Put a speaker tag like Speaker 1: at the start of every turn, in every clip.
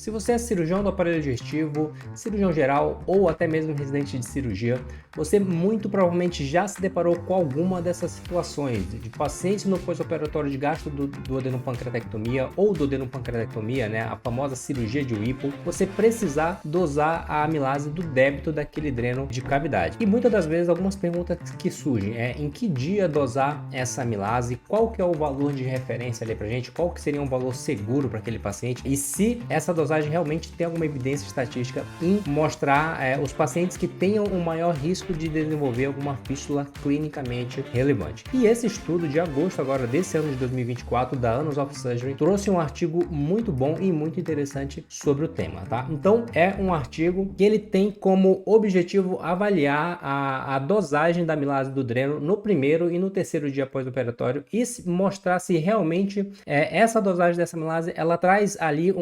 Speaker 1: Se você é cirurgião do aparelho digestivo, cirurgião geral ou até mesmo residente de cirurgia, você muito provavelmente já se deparou com alguma dessas situações de pacientes no pós-operatório de gastro-duodenopancreatectomia ou duodenopancreatectomia, né, a famosa cirurgia de Whipple, você precisar dosar a amilase do débito daquele dreno de cavidade. E muitas das vezes algumas perguntas que surgem é em que dia dosar essa amilase, qual que é o valor de referência ali pra gente, qual que seria um valor seguro para aquele paciente e se essa dosagem realmente tem alguma evidência estatística em mostrar os pacientes que tenham um maior risco de desenvolver alguma fístula clinicamente relevante. E esse estudo de agosto agora desse ano de 2024 da Annals of Surgery trouxe um artigo muito bom e muito interessante sobre o tema, tá? Então é um artigo que ele tem como objetivo avaliar a dosagem da amilase do dreno no primeiro e no terceiro dia pós-operatório e mostrar se realmente essa dosagem dessa amilase ela traz ali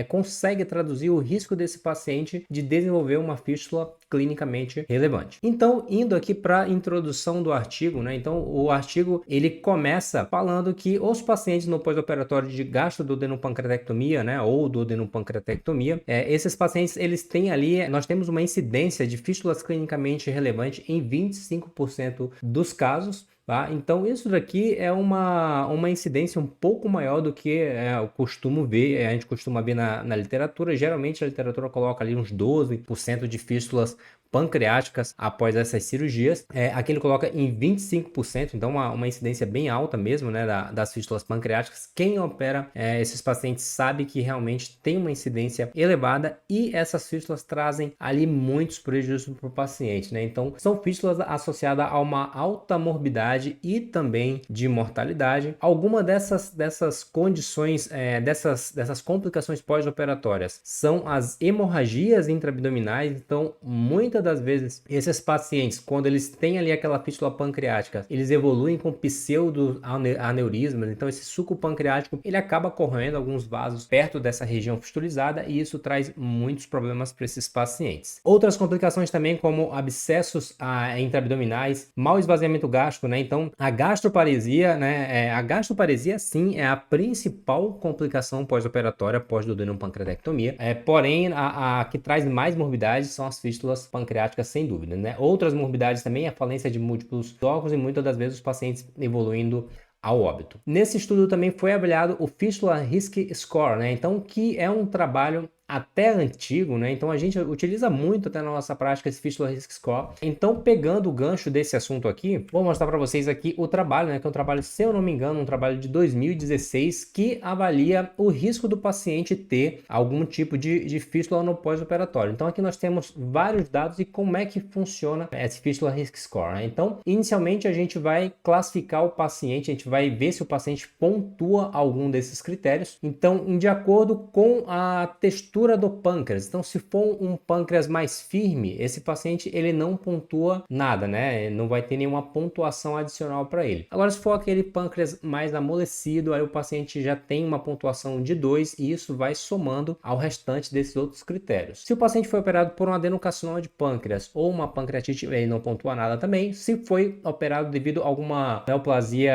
Speaker 1: consegue traduzir o risco desse paciente de desenvolver uma fístula clinicamente relevante. Então, indo aqui para a introdução do artigo, né? Então, o artigo ele começa falando que os pacientes no pós-operatório de gastro-duodenopancreatectomia, né, ou duodenopancreatectomia, esses pacientes eles têm ali, nós temos uma incidência de fístulas clinicamente relevante em 25% dos casos. Tá? Então isso daqui é uma incidência um pouco maior do que eu costumo ver, a gente costuma ver na literatura. Geralmente a literatura coloca ali uns 12% de fístulas pancreáticas após essas cirurgias. Aqui ele coloca em 25%, então uma incidência bem alta mesmo, né, das fístulas pancreáticas. Quem opera esses pacientes sabe que realmente tem uma incidência elevada e essas fístulas trazem ali muitos prejuízos para o paciente, né? Então são fístulas associadas a uma alta morbidade e também de mortalidade. Alguma dessas condições, dessas complicações pós-operatórias são as hemorragias intraabdominais. Então muitas das vezes esses pacientes, quando eles têm ali aquela fístula pancreática, eles evoluem com pseudo-aneurismas. Então esse suco pancreático ele acaba corroendo alguns vasos perto dessa região fistulizada e isso traz muitos problemas para esses pacientes. Outras complicações também como abscessos intraabdominais, mau esvaziamento gástrico, né? Então a gastroparesia, né? A gastroparesia sim é a principal complicação pós-operatória pós-duodenopancreatectomia. Porém a que traz mais morbidade são as fístulas pancreáticas, sem dúvida, né? Outras morbidades também, a falência de múltiplos órgãos e muitas das vezes os pacientes evoluindo ao óbito. Nesse estudo também foi avaliado o Fistula Risk Score, né? Então, que é um trabalho até antigo, né? Então a gente utiliza muito até na nossa prática esse Fistula Risk Score. Então, pegando o gancho desse assunto aqui, vou mostrar para vocês aqui o trabalho, né? Que é um trabalho, se eu não me engano, um trabalho de 2016 que avalia o risco do paciente ter algum tipo de fístula no pós-operatório. Então, aqui nós temos vários dados e como é que funciona esse Fistula Risk Score, né? Então, inicialmente a gente vai classificar o paciente, a gente vai ver se o paciente pontua algum desses critérios. Então, de acordo com a textura do pâncreas. Então, se for um pâncreas mais firme, esse paciente ele não pontua nada, né? Não vai ter nenhuma pontuação adicional para ele. Agora, se for aquele pâncreas mais amolecido, aí o paciente já tem uma pontuação de 2 e isso vai somando ao restante desses outros critérios. Se o paciente foi operado por um adenocarcinoma de pâncreas ou uma pancreatite, ele não pontua nada também. Se foi operado devido a alguma neoplasia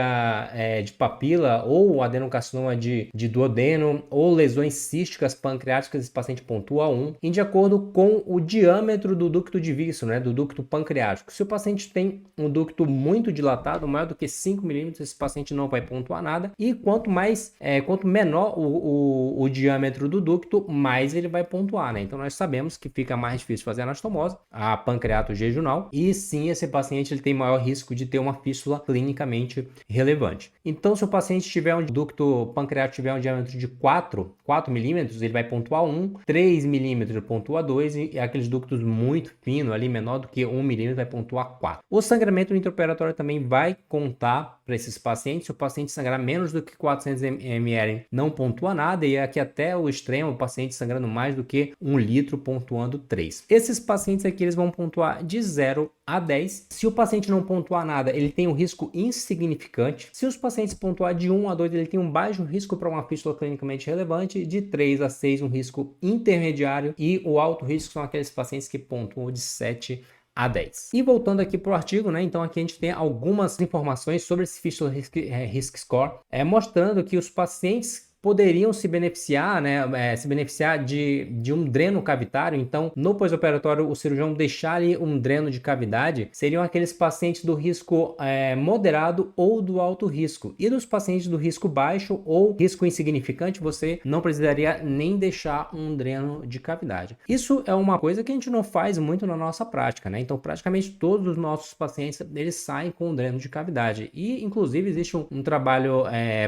Speaker 1: de papila ou adenocarcinoma de duodeno ou lesões císticas pancreáticas, esse paciente pontua 1, e de acordo com o diâmetro do ducto de Wilson, né, do ducto pancreático. Se o paciente tem um ducto muito dilatado, maior do que 5 milímetros, esse paciente não vai pontuar nada, e quanto menor o diâmetro do ducto, mais ele vai pontuar, né? Então nós sabemos que fica mais difícil fazer anastomose, a pancreato jejunal, e sim, esse paciente ele tem maior risco de ter uma fístula clinicamente relevante. Então, se o paciente tiver um ducto pancreático tiver um diâmetro de 4 milímetros, ele vai pontuar 1, 3 milímetros pontua 2 e aqueles ductos muito finos ali, menor do que 1 milímetro, vai pontuar 4. O sangramento intraoperatório também vai contar para esses pacientes. Se o paciente sangrar menos do que 400 ml, não pontua nada, e aqui até o extremo, o paciente sangrando mais do que 1 litro, pontuando 3. Esses pacientes aqui eles vão pontuar de 0 a 10. Se o paciente não pontuar nada, ele tem um risco insignificante. Se os pacientes pontuar de 1 a 2, ele tem um baixo risco para uma fístula clinicamente relevante. De 3 a 6, um risco intermediário, e o alto risco são aqueles pacientes que pontuam de 7 a 10. E voltando aqui para o artigo, né? Então aqui a gente tem algumas informações sobre esse Fistula Risk Score, mostrando que os pacientes poderiam se beneficiar, né, se beneficiar de um dreno cavitário. Então, no pós-operatório, o cirurgião deixar ali um dreno de cavidade seriam aqueles pacientes do risco moderado ou do alto risco. E dos pacientes do risco baixo ou risco insignificante, você não precisaria nem deixar um dreno de cavidade. Isso é uma coisa que a gente não faz muito na nossa prática, né? Então, praticamente todos os nossos pacientes, eles saem com um dreno de cavidade. E, inclusive, existe um trabalho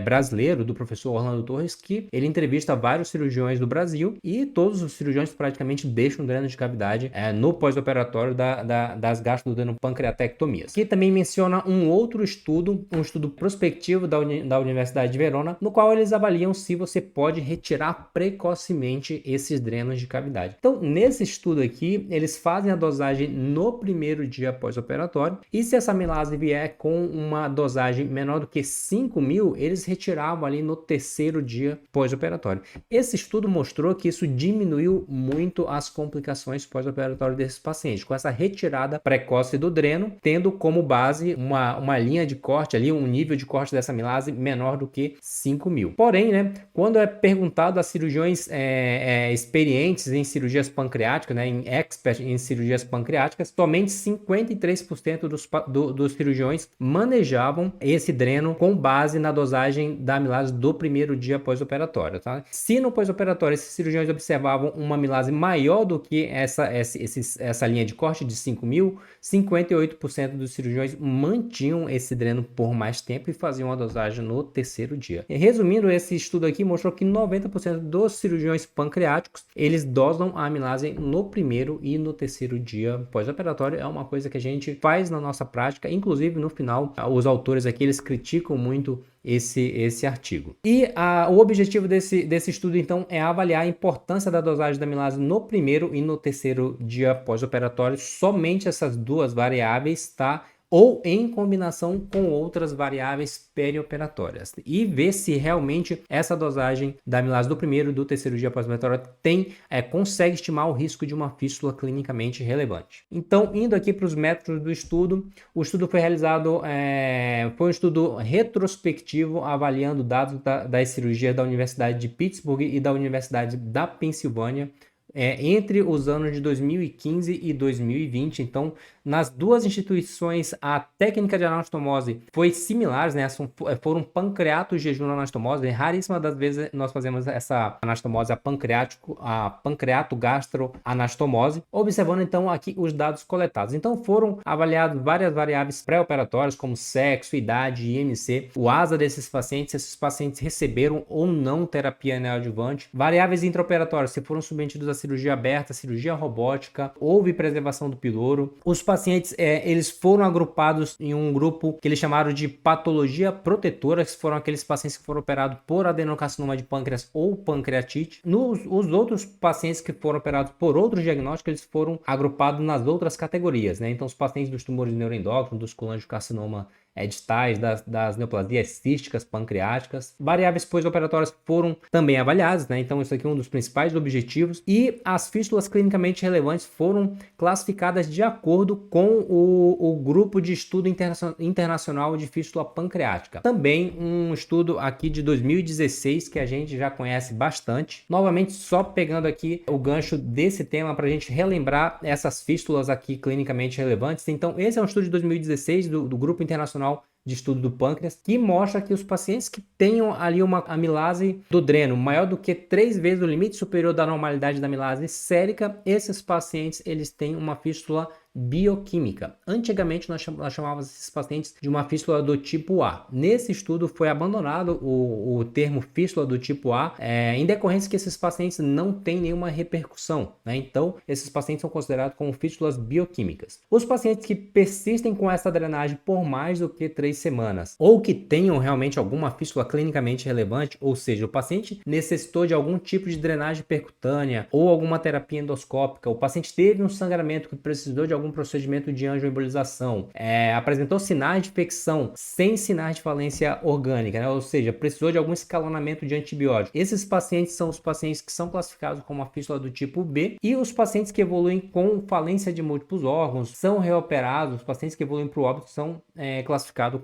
Speaker 1: brasileiro do professor Orlando Torres, que ele entrevista vários cirurgiões do Brasil e todos os cirurgiões praticamente deixam um dreno de cavidade no pós-operatório das gastrodenopancreatectomias. Que também menciona um outro estudo, um estudo prospectivo da Universidade de Verona, no qual eles avaliam se você pode retirar precocemente esses drenos de cavidade. Então, nesse estudo aqui, eles fazem a dosagem no primeiro dia pós-operatório e se essa amilase vier com uma dosagem menor do que 5.000, eles retiravam ali no terceiro dia pós-operatório. Esse estudo mostrou que isso diminuiu muito as complicações pós-operatórias desses pacientes, com essa retirada precoce do dreno, tendo como base uma linha de corte ali, um nível de corte dessa amilase menor do que 5.000. Porém, né, quando é perguntado a cirurgiões experientes em cirurgias pancreáticas, né, em expert em cirurgias pancreáticas, somente 53% dos cirurgiões manejavam esse dreno com base na dosagem da amilase do primeiro dia pós-operatório, tá? Se no pós-operatório esses cirurgiões observavam uma amilase maior do que essa linha de corte de 5.000, 58% dos cirurgiões mantinham esse dreno por mais tempo e faziam a dosagem no terceiro dia. E, resumindo, esse estudo aqui mostrou que 90% dos cirurgiões pancreáticos, eles dosam a amilase no primeiro e no terceiro dia pós-operatório. É uma coisa que a gente faz na nossa prática, inclusive no final, os autores aqui, eles criticam muito esse artigo. E o objetivo desse estudo, então, é avaliar a importância da dosagem da amilase no primeiro e no terceiro dia pós-operatório, somente essas duas variáveis, tá? Ou em combinação com outras variáveis perioperatórias, e ver se realmente essa dosagem da amilase do primeiro e do terceiro dia pós-operatório consegue estimar o risco de uma fístula clinicamente relevante. Então, indo aqui para os métodos do estudo, o estudo foi realizado, foi um estudo retrospectivo avaliando dados das cirurgias da Universidade de Pittsburgh e da Universidade da Pensilvânia, entre os anos de 2015 e 2020. Então, nas duas instituições, a técnica de anastomose foi similar, né? Foram pancreato jejum anastomose. Raríssimas das vezes nós fazemos essa anastomose a pancreato gastroanastomose, observando então aqui os dados coletados. Então, foram avaliados várias variáveis pré-operatórias, como sexo, idade, IMC, o ASA desses pacientes, se esses pacientes receberam ou não terapia neoadjuvante, variáveis intraoperatórias, se foram submetidos a cirurgia aberta, cirurgia robótica, houve preservação do piloro. Os pacientes, eles foram agrupados em um grupo que eles chamaram de patologia protetora, que foram aqueles pacientes que foram operados por adenocarcinoma de pâncreas ou pancreatite. Os outros pacientes que foram operados por outros diagnósticos, eles foram agrupados nas outras categorias, né? Então, os pacientes dos tumores neuroendócrinos, dos colangiocarcinoma distais, das neoplasias císticas pancreáticas. Variáveis pós-operatórias foram também avaliadas, né? Então, isso aqui é um dos principais objetivos. E as fístulas clinicamente relevantes foram classificadas de acordo com o grupo de estudo internacional de fístula pancreática. Também um estudo aqui de 2016 que a gente já conhece bastante. Novamente, só pegando aqui o gancho desse tema para a gente relembrar essas fístulas aqui clinicamente relevantes. Então, esse é um estudo de 2016 do Grupo Internacional de Estudo do Pâncreas, que mostra que os pacientes que tenham ali uma amilase do dreno maior do que 3 vezes o limite superior da normalidade da amilase sérica, esses pacientes eles têm uma fístula bioquímica. Antigamente nós chamávamos esses pacientes de uma fístula do tipo A. Nesse estudo foi abandonado o termo fístula do tipo A, em decorrência que esses pacientes não têm nenhuma repercussão, né? Então esses pacientes são considerados como fístulas bioquímicas. Os pacientes que persistem com essa drenagem por mais do que 3 semanas, ou que tenham realmente alguma fístula clinicamente relevante, ou seja, o paciente necessitou de algum tipo de drenagem percutânea ou alguma terapia endoscópica, o paciente teve um sangramento que precisou de algum algum procedimento de angioembolização, apresentou sinais de infecção sem sinais de falência orgânica, né? Ou seja, precisou de algum escalonamento de antibiótico. Esses pacientes são os pacientes que são classificados como a fístula do tipo B, e os pacientes que evoluem com falência de múltiplos órgãos são reoperados. Os pacientes que evoluem para o óbito são classificados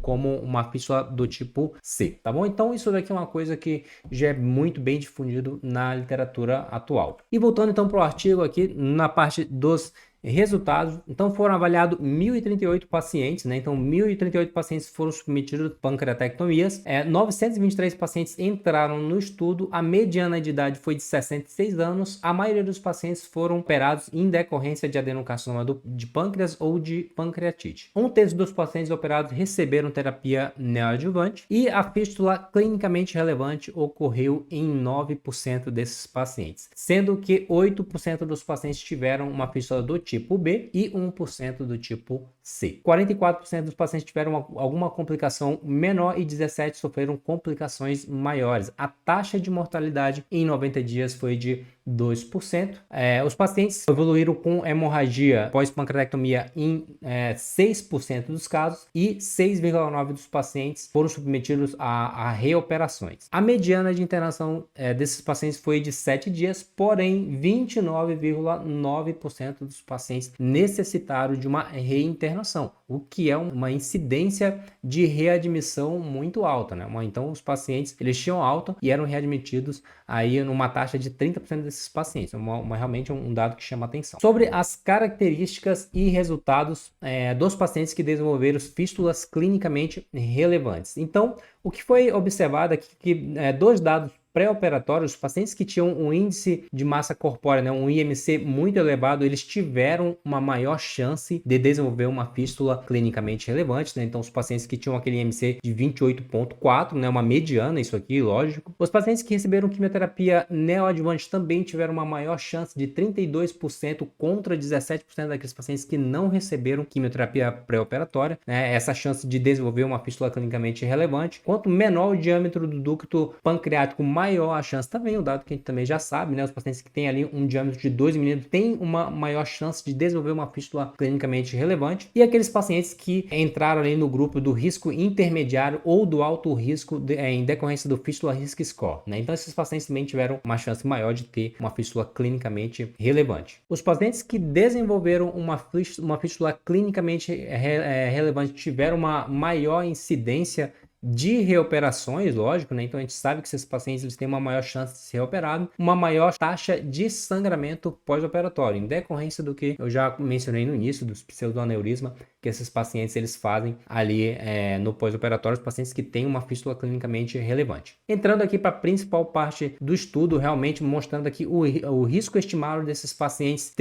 Speaker 1: como uma fístula do tipo C, tá bom? Então isso daqui é uma coisa que já é muito bem difundido na literatura atual. E voltando então para o artigo aqui, na parte dos resultados, então foram avaliados 1.038 pacientes, né? Então 1.038 pacientes foram submetidos a pancreatectomias, 923 pacientes entraram no estudo, a mediana de idade foi de 66 anos, a maioria dos pacientes foram operados em decorrência de adenocarcinoma de pâncreas ou de pancreatite. Um terço dos pacientes operados receberam terapia neoadjuvante e a fístula clinicamente relevante ocorreu em 9% desses pacientes, sendo que 8% dos pacientes tiveram uma fístula do tipo B e 1% do tipo C. 44% dos pacientes tiveram alguma complicação menor e 17% sofreram complicações maiores. A taxa de mortalidade em 90 dias foi de 2%. Os pacientes evoluíram com hemorragia pós-pancreatectomia em 6% dos casos e 6,9% dos pacientes foram submetidos a reoperações. A mediana de internação desses pacientes foi de 7 dias, porém 29,9% dos pacientes necessitaram de uma reinternação, o que é uma incidência de readmissão muito alta, né? Então os pacientes eles tinham alta e eram readmitidos aí numa taxa de 30% desses pacientes. Realmente um dado que chama atenção. Sobre as características e resultados dos pacientes que desenvolveram fístulas clinicamente relevantes. Então, o que foi observado aqui que dois dados pré-operatórios, os pacientes que tinham um índice de massa corpórea, né, um IMC muito elevado, eles tiveram uma maior chance de desenvolver uma fístula clinicamente relevante, né? Então, os pacientes que tinham aquele IMC de 28,4, né, uma mediana, isso aqui, lógico. Os pacientes que receberam quimioterapia neoadjuvante também tiveram uma maior chance de 32% contra 17% daqueles pacientes que não receberam quimioterapia pré-operatória, né? Essa chance de desenvolver uma fístula clinicamente relevante. Quanto menor o diâmetro do ducto pancreático, maior a chance, também o dado que a gente também já sabe, né? Os pacientes que têm ali um diâmetro de 2 milímetros têm uma maior chance de desenvolver uma fístula clinicamente relevante, e aqueles pacientes que entraram ali no grupo do risco intermediário ou do alto risco em decorrência do fístula risk score, né? Então esses pacientes também tiveram uma chance maior de ter uma fístula clinicamente relevante. Os pacientes que desenvolveram uma fístula clinicamente relevante tiveram uma maior incidência de reoperações, lógico, né? Então a gente sabe que esses pacientes eles têm uma maior chance de ser reoperado, uma maior taxa de sangramento pós-operatório, em decorrência do que eu já mencionei no início, dos pseudoaneurisma que esses pacientes eles fazem ali no pós-operatório, os pacientes que têm uma fístula clinicamente relevante. Entrando aqui para a principal parte do estudo, realmente mostrando aqui o risco estimado desses pacientes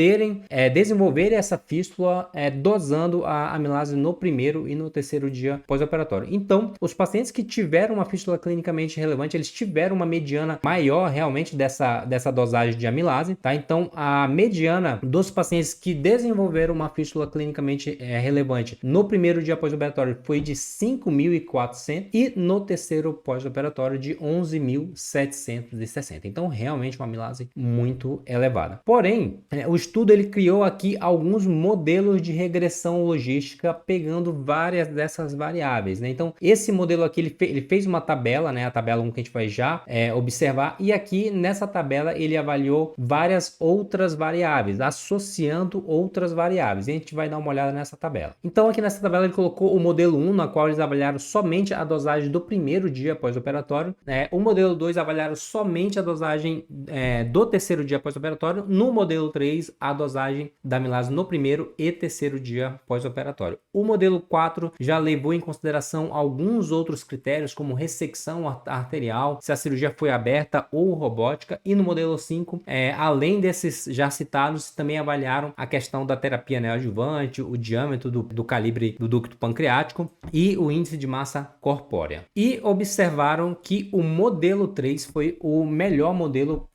Speaker 1: desenvolverem essa fístula dosando a amilase no primeiro e no terceiro dia pós-operatório. Então, os pacientes que tiveram uma fístula clinicamente relevante, eles tiveram uma mediana maior realmente dessa dosagem de amilase, tá? Então, a mediana dos pacientes que desenvolveram uma fístula clinicamente relevante no primeiro dia pós-operatório foi de 5.400 e no terceiro pós-operatório de 11.760. Então, realmente uma amilase muito elevada. Porém, o estudo ele criou aqui alguns modelos de regressão logística pegando várias dessas variáveis, né? Então, esse modelo aqui ele fez uma tabela, né? A tabela 1 que a gente vai já observar, e aqui nessa tabela ele avaliou várias outras variáveis, associando outras variáveis. E a gente vai dar uma olhada nessa tabela. Então aqui nessa tabela ele colocou o modelo 1, na qual eles avaliaram somente a dosagem do primeiro dia pós-operatório. O modelo 2 avaliaram somente a dosagem do terceiro dia pós-operatório. No modelo 3, a dosagem da amilase no primeiro e terceiro dia pós-operatório. O modelo 4 já levou em consideração alguns outros critérios, como ressecção arterial, se a cirurgia foi aberta ou robótica. E no modelo 5, além desses já citados, também avaliaram a questão da terapia neoadjuvante, o diâmetro do calibre do ducto pancreático e o índice de massa corpórea. E observaram que o modelo 3 foi o melhor modelo,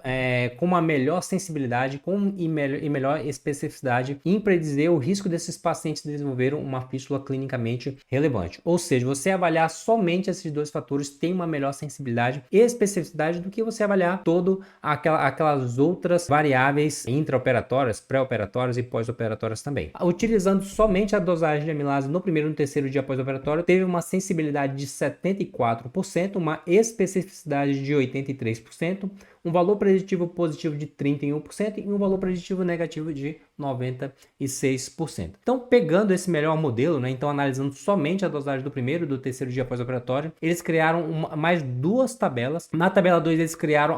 Speaker 1: com uma melhor sensibilidade e melhor especificidade em predizer o risco desses pacientes desenvolveram uma fístula clinicamente relevante. Ou seja, você avaliar somente realmente esses dois fatores têm uma melhor sensibilidade e especificidade do que você avaliar todo aquelas outras variáveis intraoperatórias, pré-operatórias e pós-operatórias também. Utilizando somente a dosagem de amilase no primeiro e no terceiro dia pós-operatório, teve uma sensibilidade de 74%, uma especificidade de 83%, um valor preditivo positivo de 31% e um valor preditivo negativo de 96%. Então, pegando esse melhor modelo, né, então analisando somente a dosagem do primeiro e do terceiro dia pós-operatório, eles criaram mais duas tabelas. Na tabela 2, eles criaram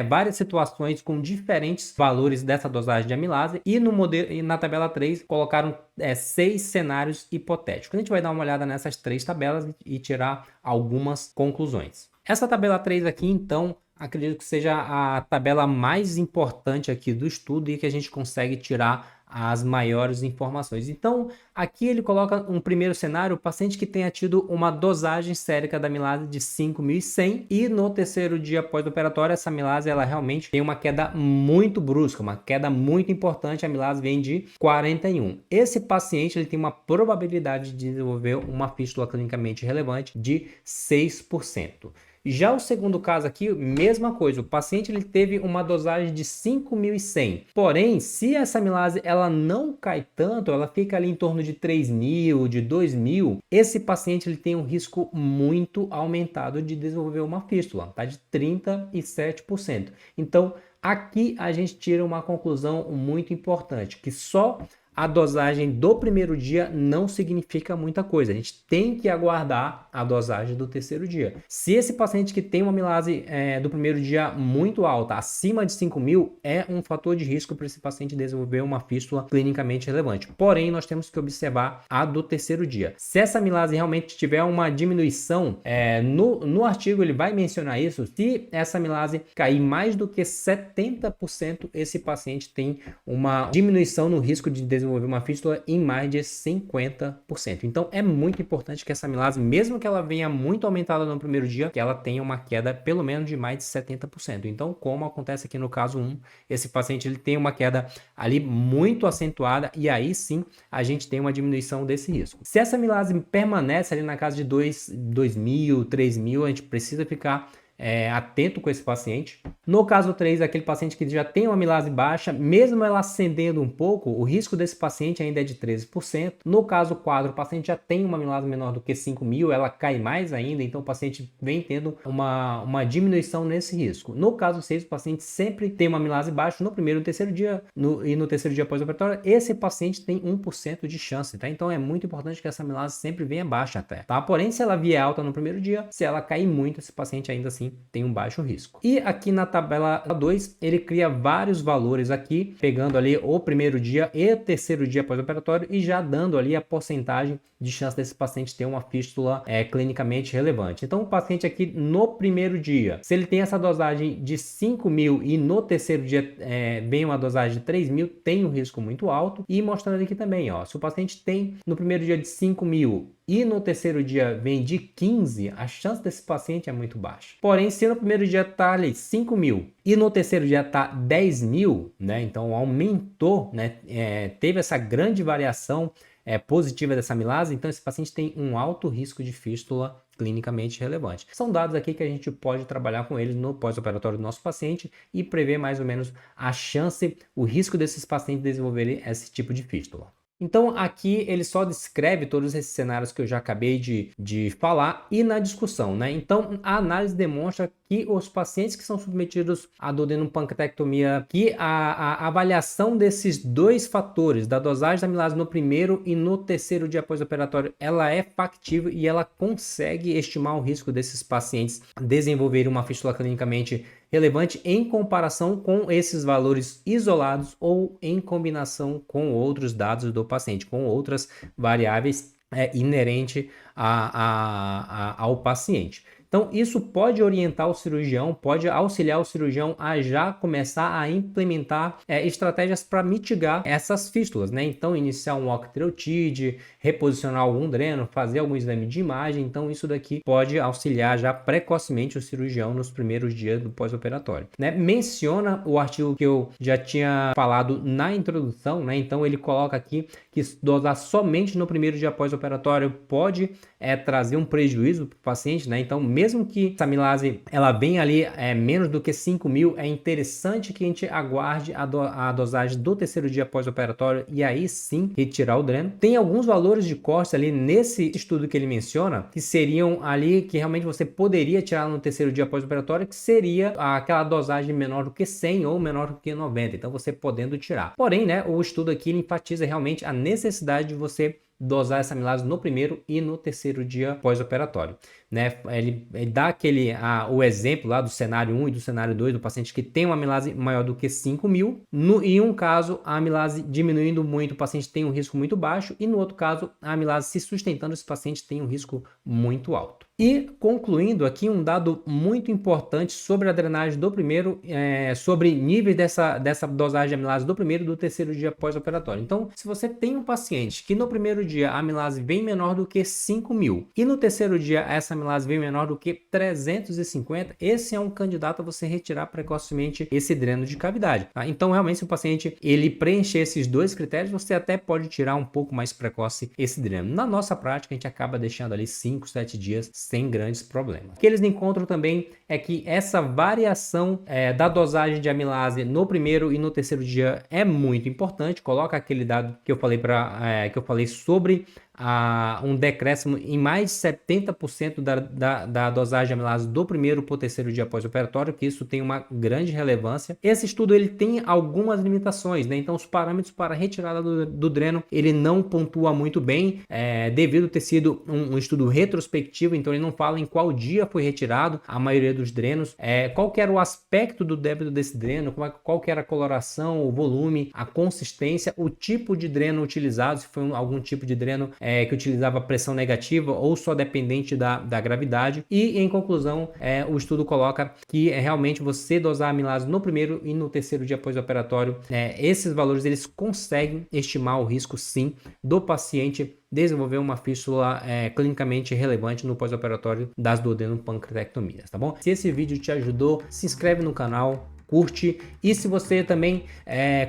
Speaker 1: várias situações com diferentes valores dessa dosagem de amilase e na tabela 3 colocaram 6 cenários hipotéticos. A gente vai dar uma olhada nessas 3 tabelas e tirar algumas conclusões. Essa tabela 3 aqui, então, acredito que seja a tabela mais importante aqui do estudo e que a gente consegue tirar as maiores informações. Então, aqui ele coloca um primeiro cenário, o paciente que tenha tido uma dosagem sérica da amilase de 5.100 e no terceiro dia pós-operatório, essa amilase ela realmente tem uma queda muito brusca, uma queda muito importante, a amilase vem de 41. Esse paciente ele tem uma probabilidade de desenvolver uma fístula clinicamente relevante de 6%. Já o segundo caso aqui, mesma coisa, o paciente ele teve uma dosagem de 5.100, porém, se essa amilase ela não cai tanto, ela fica ali em torno de 3.000, de 2.000, esse paciente ele tem um risco muito aumentado de desenvolver uma fístula, tá? De 37%. Então, aqui a gente tira uma conclusão muito importante, que só a dosagem do primeiro dia não significa muita coisa. A gente tem que aguardar a dosagem do terceiro dia. Se esse paciente que tem uma amilase do primeiro dia muito alta, acima de 5.000, é um fator de risco para esse paciente desenvolver uma fístula clinicamente relevante. Porém, nós temos que observar a do terceiro dia. Se essa amilase realmente tiver uma diminuição, no artigo ele vai mencionar isso, se essa amilase cair mais do que 70%, esse paciente tem uma diminuição no risco de desenvolver uma fístula em mais de 50%. Então é muito importante que essa amilase, mesmo que ela venha muito aumentada no primeiro dia, que ela tenha uma queda pelo menos de mais de 70%. Então, como acontece aqui no caso 1, esse paciente ele tem uma queda ali muito acentuada e aí sim a gente tem uma diminuição desse risco. Se essa amilase permanece ali na casa de 2.000, 3.000, a gente precisa ficar atento com esse paciente. No caso 3, aquele paciente que já tem uma amilase baixa, mesmo ela ascendendo um pouco, o risco desse paciente ainda é de 13%. No caso 4, o paciente já tem uma amilase menor do que 5.000, ela cai mais ainda, então o paciente vem tendo uma diminuição nesse risco. No caso 6, o paciente sempre tem uma amilase baixa no primeiro e no terceiro dia, e no terceiro dia pós-operatório, esse paciente tem 1% de chance, tá? Então é muito importante que essa amilase sempre venha baixa até, tá? Porém, se ela vier alta no primeiro dia, se ela cair muito, esse paciente ainda assim tem um baixo risco. E aqui na tabela 2, ele cria vários valores aqui, pegando ali o primeiro dia e o terceiro dia pós-operatório e já dando ali a porcentagem de chance desse paciente ter uma fístula clinicamente relevante. Então, o paciente aqui no primeiro dia, se ele tem essa dosagem de 5.000 e no terceiro dia vem uma dosagem de 3.000, tem um risco muito alto. E mostrando aqui também, ó, se o paciente tem no primeiro dia de 5.000 e no terceiro dia vem de 15, a chance desse paciente é muito baixa. Porém, se no primeiro dia está ali 5.000 e no terceiro dia está 10.000, né? Então aumentou, né? Teve essa grande variação positiva dessa amilase, então esse paciente tem um alto risco de fístula clinicamente relevante. São dados aqui que a gente pode trabalhar com eles no pós-operatório do nosso paciente e prever mais ou menos a chance, o risco desses pacientes desenvolverem esse tipo de fístula. Então aqui ele só descreve todos esses cenários que eu já acabei de falar e na discussão, né? Então a análise demonstra que os pacientes que são submetidos à duodenopancreatectomia, que a avaliação desses dois fatores, da dosagem da amilase no primeiro e no terceiro dia pós-operatório, ela é factível e ela consegue estimar o risco desses pacientes desenvolverem uma fístula clinicamente relevante em comparação com esses valores isolados ou em combinação com outros dados do paciente, com outras variáveis inerentes ao paciente. Então isso pode orientar o cirurgião, pode auxiliar o cirurgião a já começar a implementar estratégias para mitigar essas fístulas, né? Então iniciar um octreotide, reposicionar algum dreno, fazer algum exame de imagem. Então isso daqui pode auxiliar já precocemente o cirurgião nos primeiros dias do pós-operatório, né? Menciona o artigo que eu já tinha falado na introdução, né? Então ele coloca aqui que dosar somente no primeiro dia pós-operatório pode trazer um prejuízo para o paciente, né? Então, mesmo que essa amilase ela venha ali menos do que 5.000, é interessante que a gente aguarde a dosagem do terceiro dia pós-operatório e aí sim retirar o dreno. Tem alguns valores de corte ali nesse estudo que ele menciona que seriam ali que realmente você poderia tirar no terceiro dia pós-operatório, que seria aquela dosagem menor do que 100 ou menor do que 90, então você podendo tirar. Porém, né, o estudo aqui ele enfatiza realmente a necessidade de você dosar essa amilase no primeiro e no terceiro dia pós-operatório, né? Ele dá o exemplo lá do cenário 1 e do cenário 2 do paciente que tem uma amilase maior do que 5.000. Em um caso, a amilase diminuindo muito, o paciente tem um risco muito baixo, e no outro caso, a amilase se sustentando, esse paciente tem um risco muito alto. E concluindo aqui um dado muito importante sobre a drenagem do primeiro, sobre níveis dessa dosagem de amilase do primeiro e do terceiro dia pós-operatório. Então, se você tem um paciente que no primeiro dia a amilase vem menor do que 5.000 e no terceiro dia essa amilase vem menor do que 350, esse é um candidato a você retirar precocemente esse dreno de cavidade, tá? Então, realmente, se o paciente ele preencher esses dois critérios, você até pode tirar um pouco mais precoce esse dreno. Na nossa prática, a gente acaba deixando ali 5, 7 dias sem grandes problemas. O que eles encontram também é que essa variação da dosagem de amilase no primeiro e no terceiro dia é muito importante. Coloca aquele dado que eu falei sobre um decréscimo em mais de 70% da dosagem de amilase do primeiro para o terceiro dia pós-operatório, que isso tem uma grande relevância. Esse estudo ele tem algumas limitações, né? Então os parâmetros para retirada do dreno ele não pontua muito bem, devido a ter sido um estudo retrospectivo, então ele não fala em qual dia foi retirado a maioria dos drenos, qual que era o aspecto do débito desse dreno, qual que era a coloração, o volume, a consistência, o tipo de dreno utilizado, se foi algum tipo de dreno que utilizava pressão negativa ou só dependente da gravidade. E em conclusão, o estudo coloca que realmente você dosar a amilase no primeiro e no terceiro dia pós-operatório, esses valores eles conseguem estimar o risco sim do paciente desenvolver uma fístula clinicamente relevante no pós-operatório das duodenopancreatectomias, tá bom? Se esse vídeo te ajudou, se inscreve no canal, curte, e se você também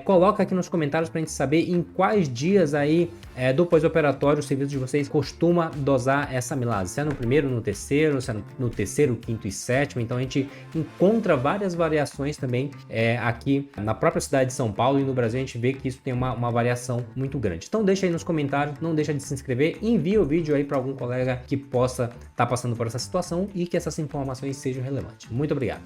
Speaker 1: coloca aqui nos comentários para a gente saber em quais dias aí do pós-operatório o serviço de vocês costuma dosar essa amilase, se é no primeiro, no terceiro, se é no terceiro, quinto e sétimo. Então a gente encontra várias variações também aqui na própria cidade de São Paulo, e no Brasil a gente vê que isso tem uma variação muito grande. Então deixa aí nos comentários, não deixa de se inscrever, envia o vídeo aí para algum colega que possa estar passando por essa situação e que essas informações sejam relevantes. Muito obrigado!